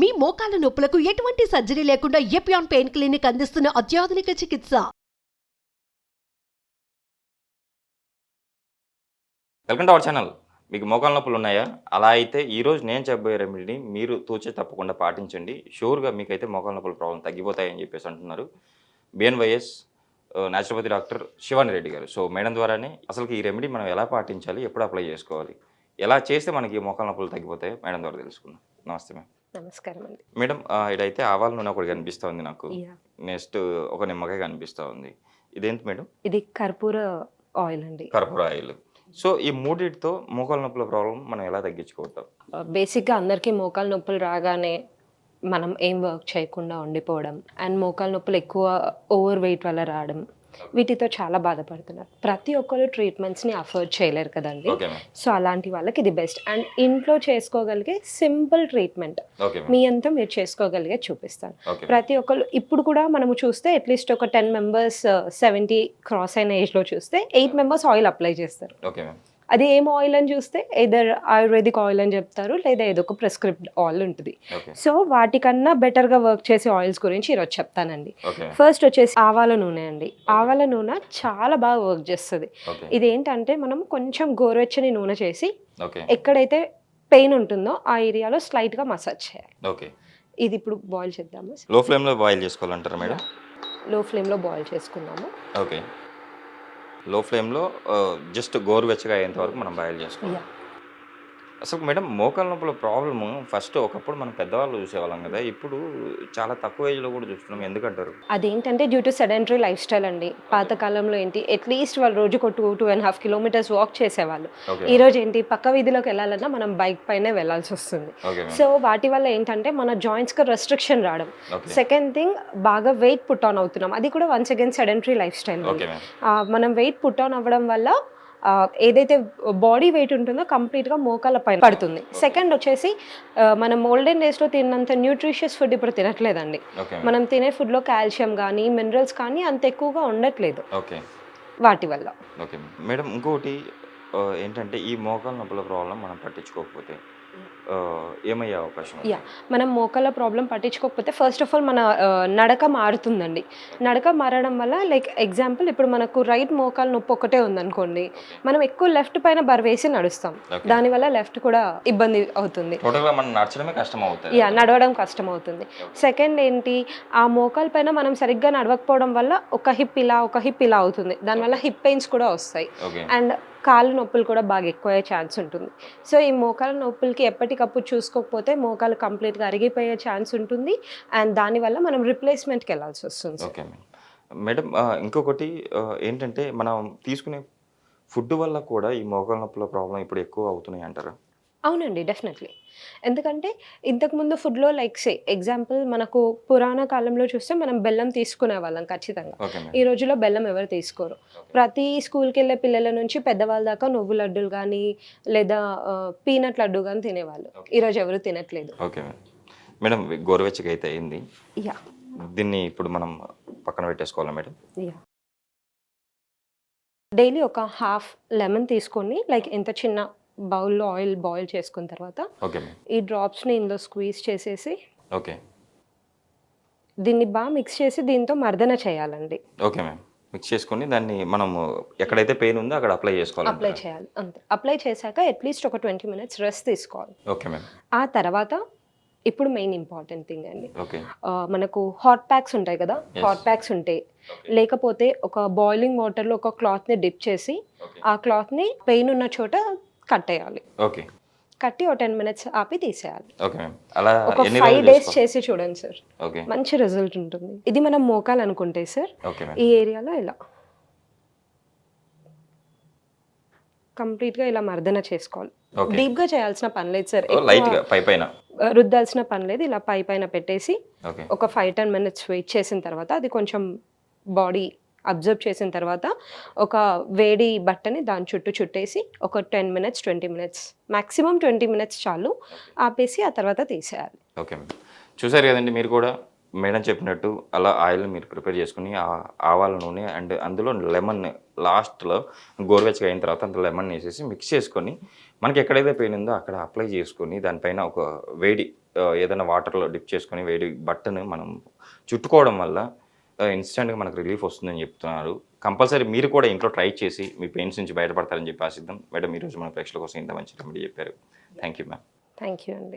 మీ మోకాల నొప్పులకు ఎటువంటి సర్జరీ లేకుండా ఎపియాన్ పెయిన్ క్లినిక్ అందిస్తున్న అత్యాధునిక చికిత్స. Welcome to our channel. మీకు మోకాల నొప్పులు ఉన్నాయా? అలా అయితే ఈరోజు నేను చెప్పబోయే రెమెడీని మీరు తూచే తప్పకుండా పాటించండి. షూర్గా మీకైతే మోకాల నొప్పుల ప్రాబ్లం తగ్గిపోతాయని చెప్పేసి అంటున్నారు BNYS naturopathy doctor Shivani Reddy garu. So madam ద్వారానే అసలు ఈ రెమెడీ మనం ఎలా పాటించాలి, ఎప్పుడు అప్లై చేసుకోవాలి, ఎలా చేస్తే మనకి మోకాల నొప్పులు తగ్గిపోతాయో మేడం ద్వారా తెలుసుకుందాం. నమస్తే మేడం. నమస్కారం అండి. మేడం, ఇదైతే ఆవాల నూనె ఒకటి కనిపిస్తుంది నాకు. నెక్స్ట్ ఒక నిమ్మకాయ కనిపిస్తూ ఉంది. ఇదేంటి మేడం? ఇది కర్పూర ఆయిల్ అండి. కర్పూర ఆయిల్. సో ఈ మూడింటితో మోకాల నొప్పుల ప్రాబ్లం మనం ఎలా తగ్గించుకోవటం? బేసిక్గా అందరికీ మోకాల నొప్పులు రాగానే మనం ఏం వర్క్ చేయకుండా ఉండిపోవడం అండ్ మోకాల నొప్పులు ఎక్కువ ఓవర్ వెయిట్ వల్ల రావడం, వీటితో చాలా బాధపడుతున్నారు. ప్రతి ఒక్కరు ట్రీట్మెంట్స్ని అఫోర్డ్ చేయలేరు కదండి. సో అలాంటి వాళ్ళకి ఇది బెస్ట్ అండ్ ఇంట్లో చేసుకోగలిగే సింపుల్ ట్రీట్మెంట్ మీ అంతా మీరు చేసుకోగలిగే చూపిస్తాను. ప్రతి ఒక్కరు ఇప్పుడు కూడా మనము చూస్తే అట్లీస్ట్ ఒక 10 మెంబర్స్ 70 క్రాస్ అయిన ఏజ్లో చూస్తే 8 మెంబర్స్ ఆయిల్ అప్లై చేస్తారు. అది ఏం ఆయిల్ అని చూస్తే ఎదర్ ఆయుర్వేదిక్ ఆయిల్ అని చెప్తారు, లేదా ఏదో ఒక ప్రిస్క్రిప్ట్ ఆయిల్ ఉంటుంది. సో వాటికన్నా బెటర్గా వర్క్ చేసే ఆయిల్స్ గురించి ఈరోజు చెప్తానండి. ఫస్ట్ వచ్చేసి ఆవాల నూనె అండి. ఆవాల నూనె చాలా బాగా వర్క్ చేస్తుంది. ఇది ఏంటంటే మనం కొంచెం గోరువెచ్చని నూనె చేసి ఎక్కడైతే పెయిన్ ఉంటుందో ఆ ఏరియాలో స్లైట్గా మసాజ్ చేయాలి. ఇది ఇప్పుడు బాయిల్ చేద్దాము. లో ఫ్లేమ్లో బాయిల్ చేసుకోవాలంటారా మేడం? లో ఫ్లేమ్లో బాయిల్ చేసుకున్నాము. ఓకే. లో ఫ్లేమ్లో జస్ట్ గోరువెచ్చగా అయ్యేంత వరకు మనం బాయిల్ చేసుకోవాలి. అసలు మేడం, మోకాల నొప్పుల ప్రాబ్లము ఫస్ట్ ఒకప్పుడు మనం పెద్దవాళ్ళు చూసేవాళ్ళం కదా, ఇప్పుడు చాలా తక్కువ ఏజ్లో కూడా చూస్తున్నాం. ఎందుకంటారు? అదేంటంటే due to sedentary life style అండి. పాతకాలంలో ఏంటి అట్లీస్ట్ వాళ్ళు రోజుకు 2.5 కిలోమీటర్స్ వాక్ చేసేవాళ్ళు. ఈ రోజు ఏంటి పక్క వీధిలోకి వెళ్ళాలన్నా మనం బైక్ పైనే వెళ్ళాల్సి వస్తుంది. సో వాటి వల్ల ఏంటంటే మన జాయింట్స్కి రెస్ట్రిక్షన్ రావడం. సెకండ్ థింగ్, బాగా వెయిట్ పుట్ ఆన్ అవుతున్నాం. అది కూడా once again sedentary life style. మనం వెయిట్ పుట్ ఆన్ అవ్వడం వల్ల ఏదైతే బాడీ వెయిట్ ఉంటుందో కంప్లీట్గా మోకాల పైన పడుతుంది. సెకండ్ వచ్చేసి మనం ఓల్డెన్ డేస్లో తిన్నంత న్యూట్రిషియస్ ఫుడ్ ఇప్పుడు తినట్లేదండి. మనం తినే ఫుడ్లో కాల్షియం కానీ మినరల్స్ కానీ అంత ఎక్కువగా ఉండట్లేదు వాటి వల్ల. ఓకే మేడం, ఇంకొకటి ఏంటంటే ఈ మోకాల నొప్పుల ప్రాబ్లం మనం పట్టించుకోకపోతే ఏమయ్యే అవకాశం? మనం మోకాల ప్రాబ్లం పట్టించుకోకపోతే ఫస్ట్ ఆఫ్ ఆల్ మన నడక మారుతుందండి. నడక మారడం వల్ల లైక్ ఎగ్జాంపుల్ ఇప్పుడు మనకు రైట్ మోకాల నొప్పి ఒకటే ఉందనుకోండి, మనం ఎక్కువ లెఫ్ట్ పైన బరువేసి నడుస్తాం. దానివల్ల లెఫ్ట్ కూడా ఇబ్బంది అవుతుంది, నడవడం కష్టం అవుతుంది. సెకండ్ ఏంటి, ఆ మోకాల పైన మనం సరిగ్గా నడవకపోవడం వల్ల ఒక హిప్ ఇలా అవుతుంది. దానివల్ల హిప్ పెయిన్స్ కూడా వస్తాయి అండ్ కాళ్ళు నొప్పులు కూడా బాగా ఎక్కువ అయ్యే ఛాన్స్ ఉంటుంది. సో ఈ మోకాల నొప్పులకి ఎప్పటికప్పుడు చూసుకోకపోతే మోకాలు కంప్లీట్గా అరిగిపోయే ఛాన్స్ ఉంటుంది అండ్ దానివల్ల మనం రిప్లేస్మెంట్కి వెళ్ళాల్సి వస్తుంది. ఓకే మేడం, ఇంకొకటి ఏంటంటే మనం తీసుకునే ఫుడ్ వల్ల కూడా ఈ మోకాల నొప్పుల ప్రాబ్లం ఇప్పుడు ఎక్కువ అవుతున్నాయి అంటారా? అవునండి, డెఫినెట్లీ. ఎందుకంటే ఇంతకుముందు ఫుడ్లో లైక్ సే ఎగ్జాంపుల్ మనకు పురాణ కాలంలో చూస్తే మనం బెల్లం తీసుకునే వాళ్ళం ఖచ్చితంగా. ఈ రోజుల్లో బెల్లం ఎవరు తీసుకోరు. ప్రతి స్కూల్కి వెళ్ళే పిల్లల నుంచి పెద్దవాళ్ళ దాకా నువ్వు లడ్డూలు కానీ లేదా పీనట్ లడ్డు కానీ తినేవాళ్ళు. ఈరోజు ఎవరు తినట్లేదు. ఓకే మేడం, గోరువెచ్చగా అయితే అయింది. దీన్ని ఇప్పుడు మనం పక్కన పెట్టేసుకోవాలా మేడం? డైలీ ఒక హాఫ్ లెమన్ తీసుకొని లైక్ ఎంత చిన్న బౌల్లో ఆయిల్ బాయిల్ చేసుకున్న తర్వాత ఈ డ్రాప్స్ని ఇందులో స్క్వీజ్ చేసేసి దీన్ని బాగా మిక్స్ చేసి దీంతో మర్దన చేయాలండి. ఓకే మ్యామ్, మిక్స్ చేసుకొని దాన్ని మనం ఎక్కడైతే పెయిన్ ఉందో అక్కడ అప్లై చేయాలి అంతే. అప్లై చేశాక అట్లీస్ట్ ఒక 20 మినిట్స్ రెస్ట్ తీసుకోవాలి. Okay ma'am. ఆ తర్వాత ఇప్పుడు మెయిన్ ఇంపార్టెంట్ థింగ్ అండి, మనకు హాట్ ప్యాక్స్ ఉంటాయి కదా, హాట్ ప్యాక్స్ ఉంటాయి. లేకపోతే ఒక బాయిలింగ్ వాటర్లో ఒక క్లాత్ని డిప్ చేసి ఆ క్లాత్ని పెయిన్ ఉన్న చోట కట్టేయాలి. కట్టి ఒక 10 మినిట్స్ ఆపి తీసేయాలి. ఒక 5 డేస్ చేసి చూడండి సార్, మంచి రిజల్ట్ ఉంటుంది. ఇది మనం మోకాలు అనుకుంటే సార్ ఈ ఏరియాలో ఇలా కంప్లీట్గా ఇలా మర్దన చేసుకోవాలి. డీప్ గా చేయాల్సిన పని లేదు సార్, రుద్దాల్సిన పని లేదు. ఇలా పైన పెట్టేసి ఒక 5-10 మినిట్స్ వెయిట్ చేసిన తర్వాత అది కొంచెం బాడీ అబ్జర్వ్ చేసిన తర్వాత ఒక వేడి బట్టని దాని చుట్టూ చుట్టేసి ఒక 10 మినిట్స్ 20 మినిట్స్ మ్యాక్సిమం 20 మినిట్స్ చాలు ఆపేసి ఆ తర్వాత తీసేయాలి. ఓకే, చూసారు కదండి మీరు కూడా మేడం చెప్పినట్టు అలా ఆయిల్ మీరు ప్రిపేర్ చేసుకుని ఆవాల నూనె అండ్ అందులో లెమన్ లాస్ట్లో గోరువెచ్చగా అయిన తర్వాత అంత లెమన్ వేసేసి మిక్స్ చేసుకొని మనకి ఎక్కడైతే పెయిన్ ఉందో అక్కడ అప్లై చేసుకొని దానిపైన ఒక వేడి ఏదైనా వాటర్లో డిప్ చేసుకొని వేడి బట్టను మనం చుట్టుకోవడం వల్ల ఇన్స్టెంట్గా మనకు రిలీఫ్ వస్తుందని చెప్తున్నారు. కంపల్సరీ మీరు కూడా ఇంట్లో ట్రై చేసి మీ పెయిన్స్ నుంచి బయటపడతారని చెప్పి ఆశిద్దాం. మేడం ఈరోజు మన ప్రేక్షకుల కోసం ఇంత మంచి రెమెడీ చెప్పారు. Thank you ma'am. Thank you అండి.